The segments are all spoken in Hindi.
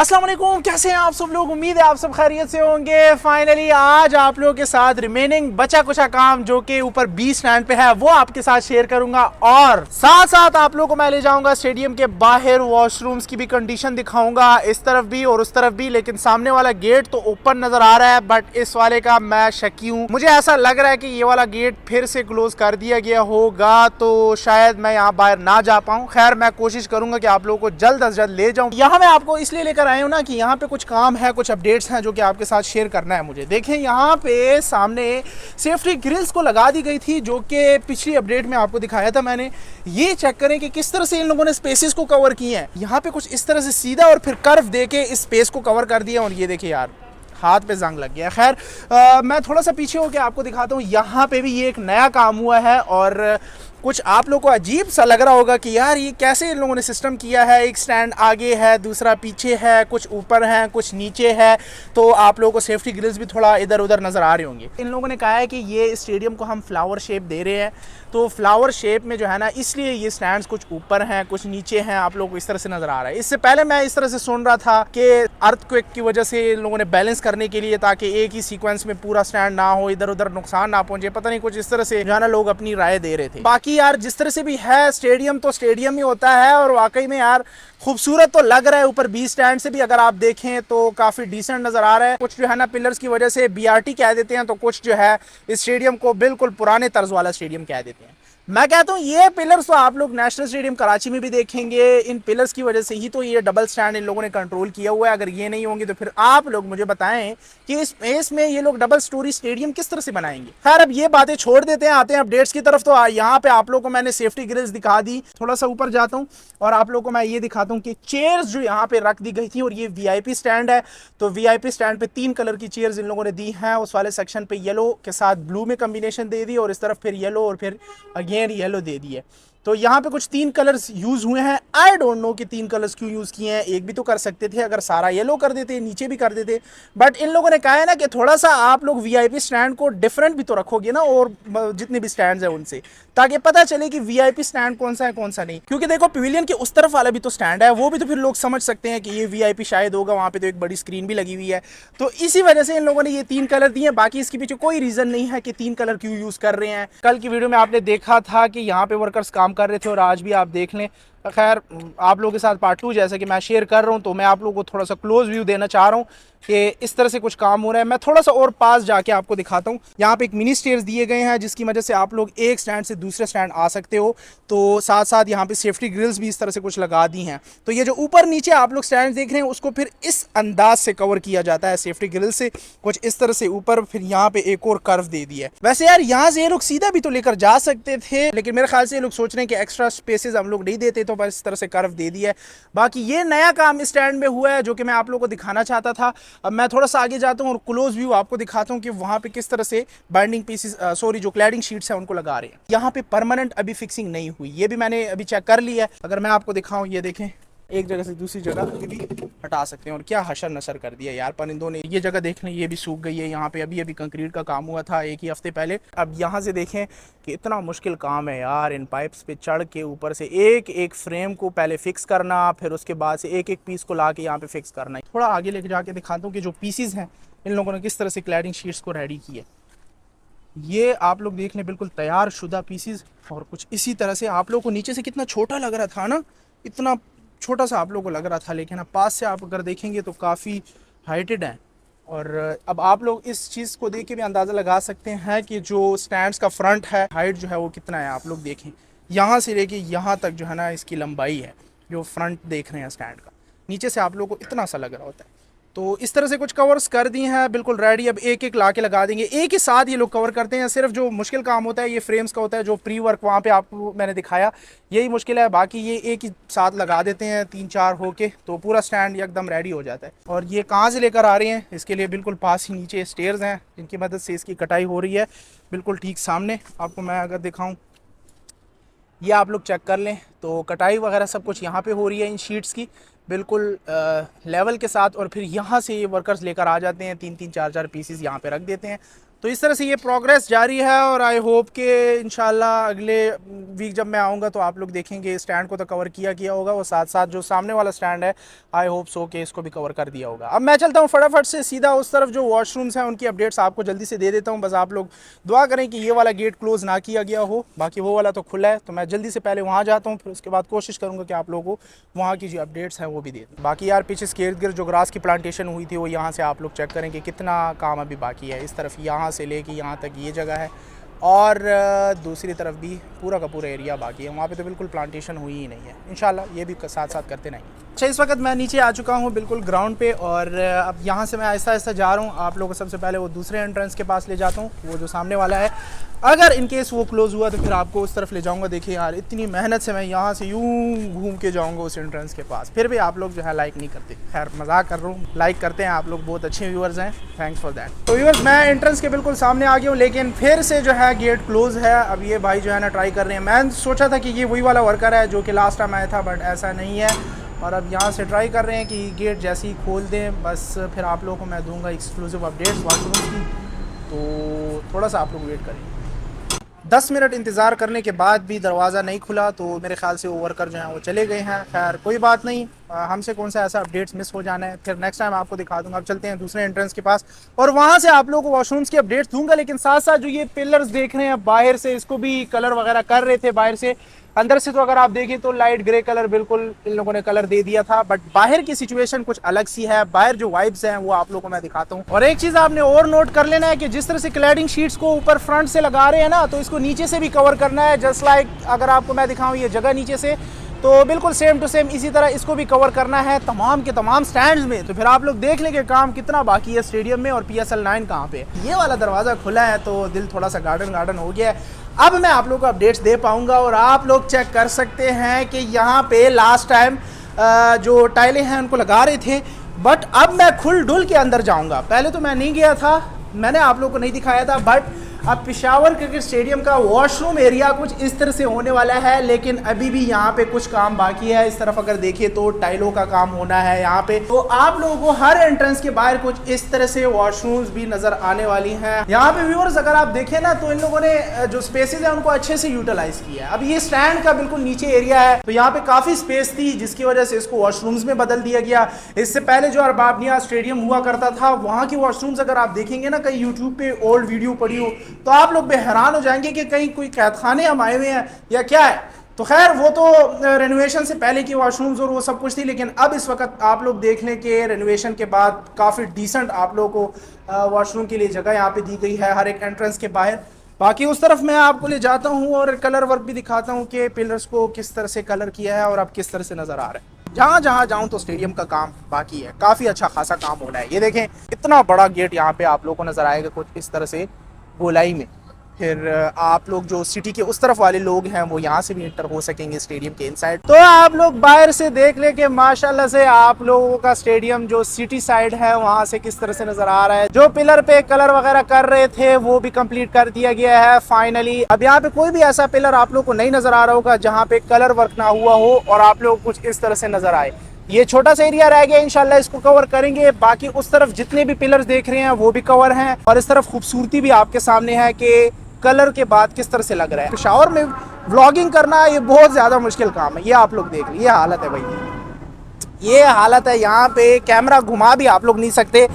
अस्सलाम वालेकुम, कैसे हैं आप सब लोग। उम्मीद है आप सब खैरियत से होंगे। फाइनली आज आप लोगों के साथ रिमेनिंग बचा कुचा काम जो कि ऊपर बी स्टैंड पे है वो आपके साथ शेयर करूंगा, और साथ साथ आप लोगों को मैं ले जाऊंगा स्टेडियम के बाहर, वॉशरूम्स की भी कंडीशन दिखाऊंगा, इस तरफ भी और उस तरफ भी। लेकिन सामने वाला गेट तो ओपन नजर आ रहा है, बट इस वाले का मैं शकी हूँ। मुझे ऐसा लग रहा है कि ये वाला गेट फिर से क्लोज कर दिया गया होगा, तो शायद मैं यहाँ बाहर ना जा पाऊँ। खैर मैं कोशिश करूंगा कि आप लोगों को जल्द अज जल्द ले जाऊँ। यहाँ मैं आपको इसलिए लेकर आए हूँ ना कि यहाँ पे कुछ काम है, कुछ अपडेट्स हैं जो कि आपके साथ शेयर करना है मुझे। देखें यहाँ पे सामने सेफ्टी ग्रिल्स को लगा दी गई थी जो कि पिछली अपडेट में आपको दिखाया था मैंने। ये चेक करें कि किस तरह से इन लोगों ने स्पेसेस को कवर किए हैं। यहाँ पे कुछ इस तरह से सीधा और फिर कर्व देके इस स्पेस को कवर कर दिया, और ये देखिए यार हाथ पे जंग लग गया। खैर मैं थोड़ा सा पीछे होकर आपको दिखाता हूँ। यहाँ पे भी ये एक नया काम हुआ है, और कुछ आप लोगों को अजीब सा लग रहा होगा कि यार ये कैसे इन लोगों ने सिस्टम किया है। एक स्टैंड आगे है, दूसरा पीछे है, कुछ ऊपर है, कुछ नीचे है, तो आप लोगों को सेफ्टी ग्रिल्स भी थोड़ा इधर उधर नज़र आ रहे होंगे। इन लोगों ने कहा है कि ये स्टेडियम को हम फ्लावर शेप दे रहे हैं, तो फ्लावर शेप में जो है ना, इसलिए ये स्टैंड्स कुछ ऊपर हैं कुछ नीचे हैं, आप लोगों को इस तरह से नज़र आ रहा है। इससे पहले मैं इस तरह से सुन रहा था कि अर्थक्वेक की वजह से इन लोगों ने बैलेंस करने के लिए, ताकि एक ही सीक्वेंस में पूरा स्टैंड ना हो, इधर उधर नुकसान ना पहुंचे, पता नहीं कुछ इस तरह से जो है ना लोग अपनी राय दे रहे थे। बाकी यार जिस तरह से भी है, स्टेडियम तो स्टेडियम ही होता है, और वाकई में यार खूबसूरत तो लग रहा है। ऊपर बी स्टैंड से भी अगर आप देखें तो काफ़ी डिसेंट नज़र आ रहा है। कुछ जो है ना पिलर्स की वजह से बीआरटी कह देते हैं, तो कुछ जो है इस स्टेडियम को बिल्कुल पुराने तर्ज वाला स्टेडियम कह देते हैं। मैं कहता हूँ ये पिलर्स तो आप लोग नेशनल स्टेडियम कराची में भी देखेंगे। इन पिलर्स की वजह से ही तो ये डबल स्टैंड इन लोगों ने कंट्रोल किया हुआ है। अगर ये नहीं होंगे तो फिर आप लोग मुझे बताएं कि इस स्पेस में ये लोग डबल स्टोरी स्टेडियम किस तरह से बनाएंगे। खैर अब ये बातें छोड़ देते हैं, आते हैं अपडेट्स की तरफ। तो यहाँ पे आप लोगों को मैंने सेफ्टी ग्रिल्स दिखा दी। थोड़ा सा ऊपर जाता हूँ और आप लोगों को मैं ये दिखाता हूँ कि चेयर्स जो यहाँ पे रख दी गई थी, और ये वीआईपी स्टैंड है, तो वीआईपी स्टैंड पे 3 कलर की चेयर्स इन लोगों ने दी हैं। उस वाले सेक्शन पे येलो के साथ ब्लू में कॉम्बिनेशन दे दी, और इस तरफ फिर येलो और फिर अगेन येलो दे दी है। तो यहाँ पे कुछ 3 कलर्स यूज हुए हैं। आई डोंट नो कि 3 कलर्स क्यों यूज किए हैं। एक भी तो कर सकते थे, अगर सारा येलो कर देते, नीचे भी कर देते। बट इन लोगों ने कहा है ना कि थोड़ा सा आप लोग वीआईपी स्टैंड को डिफरेंट भी तो रखोगे ना, और जितने भी स्टैंड्स हैं उनसे, ताकि पता चले कि वीआईपी स्टैंड कौन सा है कौन सा नहीं। क्योंकि देखो पवेलियन के उस तरफ वाला भी तो स्टैंड है, वो भी तो फिर लोग समझ सकते हैं कि ये वीआईपी शायद होगा। वहाँ पे तो एक बड़ी स्क्रीन भी लगी हुई है, तो इसी वजह से इन लोगों ने ये 3 कलर दिए। बाकी इसके पीछे कोई रीजन नहीं है कि 3 कलर क्यों यूज कर रहे हैं। कल की वीडियो में आपने देखा था कि यहाँ पे वर्कर्स काम कर रहे थे, और आज भी आप देख लें। खैर आप लोगों के साथ पार्ट 2 जैसे कि मैं शेयर कर रहा हूँ, तो मैं आप लोगों को थोड़ा सा क्लोज व्यू देना चाह रहा हूँ कि इस तरह से कुछ काम हो रहा है। मैं थोड़ा सा और पास जाके आपको दिखाता हूँ। यहाँ पे एक मिनी स्टेयर्स दिए गए हैं, जिसकी वजह से आप लोग एक स्टैंड से दूसरे स्टैंड आ सकते हो। तो साथ साथ यहाँ पे सेफ्टी ग्रिल्स भी इस तरह से कुछ लगा दी हैं। तो ये जो ऊपर नीचे आप लोग स्टैंड देख रहे हैं, उसको फिर इस अंदाज से कवर किया जाता है सेफ्टी ग्रिल से, कुछ इस तरह से ऊपर, फिर यहाँ पे एक और कर्व दे दिया है। वैसे यार यहाँ से ये लोग सीधा भी तो लेकर जा सकते थे, लेकिन मेरे ख्याल से ये लोग सोच रहे हैं कि एक्स्ट्रा स्पेसेस हम लोग नहीं देते, तो बस इस तरह से कर्व दे दिया है। बाकी ये नया काम इस स्टैंड में हुआ है जो कि मैं आप लोगों को दिखाना चाहता था। अब मैं थोड़ा सा आगे जाता हूँ और क्लोज व्यू आपको दिखाता हूँ कि वहाँ पे किस तरह से बाइंडिंग पीसेस जो क्लैडिंग शीट्स हैं उनको लगा रहे हैं। यहाँ पे परमानेंट अभी फिक्सिंग नहीं हुई, ये भी मैंने अभी चेक कर लिया है। अगर मैं आपको दिखाऊँ, ये देखें, एक जगह से दूसरी जगह भी हटा सकते हैं। और क्या हशर नशर कर दिया यार परिंदों ने। ये जगह देख लें, ये भी सूख गई है। यहाँ पे अभी अभी कंक्रीट का काम हुआ था 1 ही हफ्ते पहले। अब यहाँ से देखें कि इतना मुश्किल काम है यार, इन पाइप्स पे चढ़ के ऊपर से एक एक फ्रेम को पहले फिक्स करना, फिर उसके बाद से एक एक पीस को ला के यहाँ पे फिक्स करना। थोड़ा आगे लेके जाके दिखाता हूँ कि जो पीसीज हैं इन लोगों ने किस तरह से क्लैडिंग शीट्स को रेडी किया। ये आप लोग देख लें, बिल्कुल तैयार शुदा पीसीज। और कुछ इसी तरह से आप लोग को नीचे से कितना छोटा लग रहा था ना, इतना छोटा सा आप लोगों को लग रहा था, लेकिन अब पास से आप अगर देखेंगे तो काफ़ी हाइटेड है। और अब आप लोग इस चीज़ को देख के भी अंदाज़ा लगा सकते हैं कि जो स्टैंड्स का फ्रंट है, हाइट जो है वो कितना है। आप लोग देखें, यहाँ से लेके यहाँ तक जो है ना इसकी लंबाई है, जो फ्रंट देख रहे हैं स्टैंड का। नीचे से आप लोग को इतना सा लग रहा होता है। तो इस तरह से कुछ कवर्स कर दिए हैं, बिल्कुल रेडी। अब एक एक ला के लगा देंगे, एक ही साथ ये लोग कवर करते हैं। सिर्फ जो मुश्किल काम होता है ये फ्रेम्स का होता है, जो प्री वर्क वहाँ पे आपको मैंने दिखाया, यही मुश्किल है। बाकी ये एक ही साथ लगा देते हैं 3-4 होके, तो पूरा स्टैंड एकदम रेडी हो जाता है। और ये कहाँ से लेकर आ रहे हैं, इसके लिए बिल्कुल पास ही नीचे स्टेयर्स हैं, जिनकी मदद से इसकी कटाई हो रही है। बिल्कुल ठीक सामने आपको मैं अगर दिखाऊँ, ये आप लोग चेक कर लें, तो कटाई वगैरह सब कुछ यहाँ पे हो रही है इन शीट्स की, बिल्कुल लेवल के साथ। और फिर यहाँ से ये वर्कर्स लेकर आ जाते हैं, 3-3 4-4 पीसीस यहाँ पे रख देते हैं, तो इस तरह से ये प्रोग्रेस जारी है और आई होप कि इंशाल्लाह अगले वीक जब मैं आऊँगा तो आप लोग देखेंगे स्टैंड को तो कवर किया होगा, और साथ साथ जो सामने वाला स्टैंड है आई होप सो कि इसको भी कवर कर दिया होगा। अब मैं चलता हूँ फटाफट से सीधा उस तरफ जो वॉशरूम्स हैं उनकी अपडेट्स आपको जल्दी से दे देता हूँ। बस आप लोग दुआ करें कि ये वाला गेट क्लोज़ ना किया गया हो, बाकी वो वाला तो खुला है। तो मैं जल्दी से पहले वहाँ जाता हूँ, फिर उसके बाद कोशिश करूँगा कि आप लोगों को वहाँ की जो अपडेट्स हैं वो भी दे दूँ। बाकी यार पीछे इसके इर्द गिर्द जो ग्रास की प्लांटेशन हुई थी वो यहाँ से आप लोग चेक करें कि कितना काम अभी बाकी है। इस तरफ यहाँ से लेके यहाँ तक ये जगह है, और दूसरी तरफ भी पूरा का पूरा एरिया बाकी है। वहाँ पे तो बिल्कुल प्लांटेशन हुई ही नहीं है। इंशाल्लाह ये भी साथ साथ करते नहीं। अच्छा, इस वक्त मैं नीचे आ चुका हूँ बिल्कुल ग्राउंड पे, और अब यहाँ से मैं आहिस्ता आहिस्ता जा रहा हूँ। आप लोगों को सबसे पहले वो दूसरे एंट्रेंस के पास ले जाता हूँ, वो जो सामने वाला है। अगर इन केस वो क्लोज़ हुआ तो फिर आपको उस तरफ ले जाऊँगा। देखिए यार इतनी मेहनत से मैं यहाँ से यूँ घूम के जाऊँगा उस एंट्रेंस के पास, फिर भी आप लोग जो है लाइक नहीं करते। खैर मजाक कर रहा हूँ, लाइक करते हैं आप लोग, बहुत अच्छे व्यूअर्स हैं, थैंक्स फॉर दैट। तो व्यूअर्स मैं एंट्रेंस के बिल्कुल सामने आ गया हूँ, लेकिन फिर से जो है गेट क्लोज़ है। अब ये भाई जो है ना ट्राई कर रहे हैं। मैं सोचा था कि ये वही वाला वर्कर है जो कि लास्ट टाइम आया था, बट ऐसा नहीं है। और अब यहाँ से ट्राई कर रहे हैं कि गेट जैसे ही खोल दें बस फिर आप लोगों को मैं दूंगा एक्सक्लूसिव अपडेट्स वॉशरूम की। तो थोड़ा सा आप लोग वेट करें। 10 मिनट इंतज़ार करने के बाद भी दरवाज़ा नहीं खुला, तो मेरे ख्याल से वो वर्कर जो हैं वो चले गए हैं। खैर कोई बात नहीं, हमसे कौन सा ऐसा अपडेट्स मिस हो जाना है, फिर नेक्स्ट टाइम आपको दिखा दूंगा। अब चलते हैं दूसरे एंट्रेंस के पास और वहाँ से आप लोगों को वॉशरूम्स की अपडेट्स दूंगा। लेकिन साथ साथ जो ये पिलर्स देख रहे हैं बाहर से, इसको भी कलर वगैरह कर रहे थे बाहर से। अंदर से तो अगर आप देखें तो लाइट ग्रे कलर बिल्कुल इन लोगों ने कलर दे दिया था, बट बाहर की सिचुएशन कुछ अलग सी है। बाहर जो वाइब्स हैं वो आप लोगों को मैं दिखाता हूँ। और एक चीज़ आपने और नोट कर लेना है कि जिस तरह से क्लैडिंग शीट्स को ऊपर फ्रंट से लगा रहे हैं ना, तो इसको नीचे से भी कवर करना है। जस्ट लाइक अगर आपको मैं दिखाऊँ ये जगह नीचे से, तो बिल्कुल सेम टू सेम इसी तरह इसको भी कवर करना है तमाम के तमाम स्टैंड्स में। तो फिर आप लोग देख लेंगे काम कितना बाकी है स्टेडियम में और PSL 9 कहाँ पे। ये वाला दरवाज़ा खुला है तो दिल थोड़ा सा गार्डन गार्डन हो गया है। अब मैं आप लोगों को अपडेट्स दे पाऊंगा और आप लोग चेक कर सकते हैं कि यहाँ पे लास्ट टाइम जो टाइलें हैं उनको लगा रहे थे, बट अब मैं खुल डुल के अंदर जाऊँगा। पहले तो मैं नहीं गया था, मैंने आप लोग को नहीं दिखाया था, बट अब पेशावर क्रिकेट स्टेडियम का वॉशरूम एरिया कुछ इस तरह से होने वाला है। लेकिन अभी भी यहाँ पे कुछ काम बाकी है। इस तरफ अगर देखें तो टाइलों का काम होना है यहाँ पे। तो आप लोगों को हर एंट्रेंस के बाहर कुछ इस तरह से वॉशरूम्स भी नजर आने वाली हैं। यहाँ पे व्यूअर्स अगर आप देखें ना तो इन लोगों ने जो स्पेसेस है उनको अच्छे से यूटिलाइज किया है। अब ये स्टैंड का बिल्कुल नीचे एरिया है, तो यहाँ पे काफी स्पेस थी जिसकी वजह से इसको वॉशरूम्स में बदल दिया गया। इससे पहले जो अरबाबनिया स्टेडियम हुआ करता था वहाँ की वॉशरूम्स अगर आप देखेंगे ना, कहीं यूट्यूब पे ओल्ड वीडियो पड़ी हो तो आप लोग भी हैरान हो जाएंगे कि कहीं कोई कैदखाने हम आए हुए हैं या क्या है। तो खैर वो तो रेनोवेशन से पहले की वॉशरूम्स और वो सब कुछ थी, लेकिन अब इस वक्त आप लोग देख लें कि रेनोवेशन के बाद काफ़ी डिसेंट आप लोगों को वॉशरूम के लिए जगह यहाँ पे दी गई है हर एक एंट्रेंस के बाहर। बाकी उस तरफ मैं आपको ले जाता हूँ और कलर वर्क भी दिखाता हूँ कि पिलर्स को किस तरह से कलर किया है और अब किस तरह से नज़र आ रहा है। जहाँ जहाँ जाऊँ तो स्टेडियम का काम बाकी है, काफ़ी अच्छा खासा काम हो रहा है। ये देखें इतना बड़ा गेट यहाँ पे आप लोगों को नज़र आएगा कुछ इस तरह से गोलाई में। फिर आप लोग जो सिटी के उस तरफ वाले लोग हैं वो यहाँ से भी इंटर हो सकेंगे स्टेडियम के इनसाइड। तो आप लोग बाहर से देख ले कि माशाल्लाह से आप लोगों का स्टेडियम जो सिटी साइड है वहाँ से किस तरह से नजर आ रहा है। जो पिलर पे कलर वगैरह कर रहे थे वो भी कंप्लीट कर दिया गया है फाइनली। अब यहाँ पे कोई भी ऐसा पिलर आप लोग को नहीं नजर आ रहा होगा जहाँ पे कलर वर्क ना हुआ हो और आप लोग कुछ इस तरह से नजर आए। ये छोटा सा एरिया रह गया, इंशाल्लाह इसको कवर करेंगे। बाकी उस तरफ जितने भी पिलर्स देख रहे हैं वो भी कवर हैं और इस तरफ खूबसूरती भी आपके सामने है कि कलर के बाद किस तरह से लग रहा है। पेशावर में व्लॉगिंग करना ये बहुत ज़्यादा मुश्किल काम है। ये आप लोग देख लीजिए, ये हालत है भाई, ये हालत है। यहाँ पे कैमरा घुमा भी आप लोग नहीं सकते।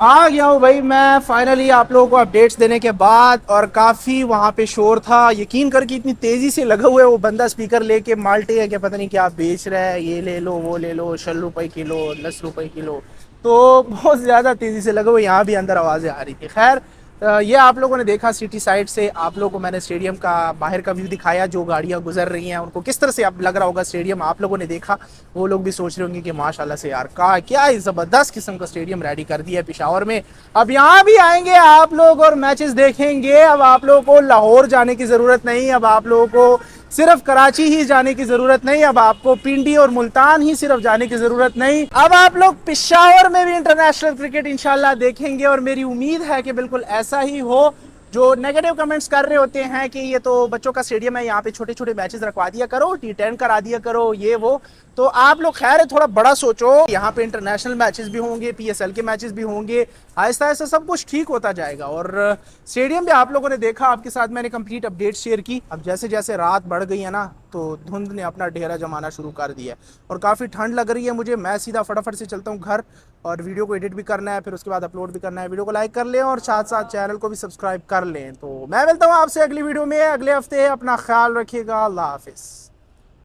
आ गया हूँ भाई मैं फाइनली आप लोगों को अपडेट्स देने के बाद, और काफ़ी वहाँ पे शोर था। यकीन करके इतनी तेज़ी से लगा हुआ है वो बंदा स्पीकर लेके माल्टे है कि पता नहीं क्या बेच रहा है, ये ले लो वो ले लो, 6 रुपए किलो 10 रुपए किलो। तो बहुत ज़्यादा तेज़ी से लगा हुआ, यहाँ भी अंदर आवाज़ें आ रही थी। खैर ये आप लोगों ने देखा सिटी साइड से। आप लोगों को मैंने स्टेडियम का बाहर का व्यू दिखाया, जो गाड़ियाँ गुजर रही हैं उनको किस तरह से अब लग रहा होगा स्टेडियम। आप लोगों ने देखा, वो लोग भी सोच रहे होंगे कि माशाल्लाह से यार क्या ज़बरदस्त किस्म का स्टेडियम रेडी कर दिया है पेशावर में। अब यहाँ भी आएंगे आप लोग और मैचेस देखेंगे। अब आप लोगों को लाहौर जाने की ज़रूरत नहीं, अब आप लोगों को सिर्फ कराची ही जाने की जरूरत नहीं, अब आपको पिंडी और मुल्तान ही सिर्फ जाने की जरूरत नहीं। अब आप लोग पेशावर में भी इंटरनेशनल क्रिकेट इंशाल्लाह देखेंगे और मेरी उम्मीद है कि बिल्कुल ऐसा ही हो। जो नेगेटिव कमेंट्स कर रहे होते हैं कि ये तो बच्चों का स्टेडियम है, यहाँ पे छोटे छोटे मैचेस रखवा दिया करो, T10 करा दिया करो, ये वो। तो आप लोग खैर थोड़ा बड़ा सोचो, यहाँ पे इंटरनेशनल मैचेस भी होंगे, PSL के मैचेस भी होंगे, आहिस्ता आहिस्ता सब कुछ ठीक होता जाएगा। और स्टेडियम भी आप लोगों ने देखा, आपके साथ मैंने कंप्लीट अपडेट शेयर की। अब जैसे जैसे रात बढ़ गई है ना, तो धुंध ने अपना डेरा जमाना शुरू कर दिया है और काफ़ी ठंड लग रही है मुझे। मैं सीधा फटाफट से चलता हूँ घर, और वीडियो को एडिट भी करना है, फिर उसके बाद अपलोड भी करना है। वीडियो को लाइक कर लें और साथ साथ चैनल को भी सब्सक्राइब कर लें। तो मैं मिलता हूँ आपसे अगली वीडियो में अगले हफ्ते। अपना ख्याल रखिएगा, अल्लाह हाफिज़।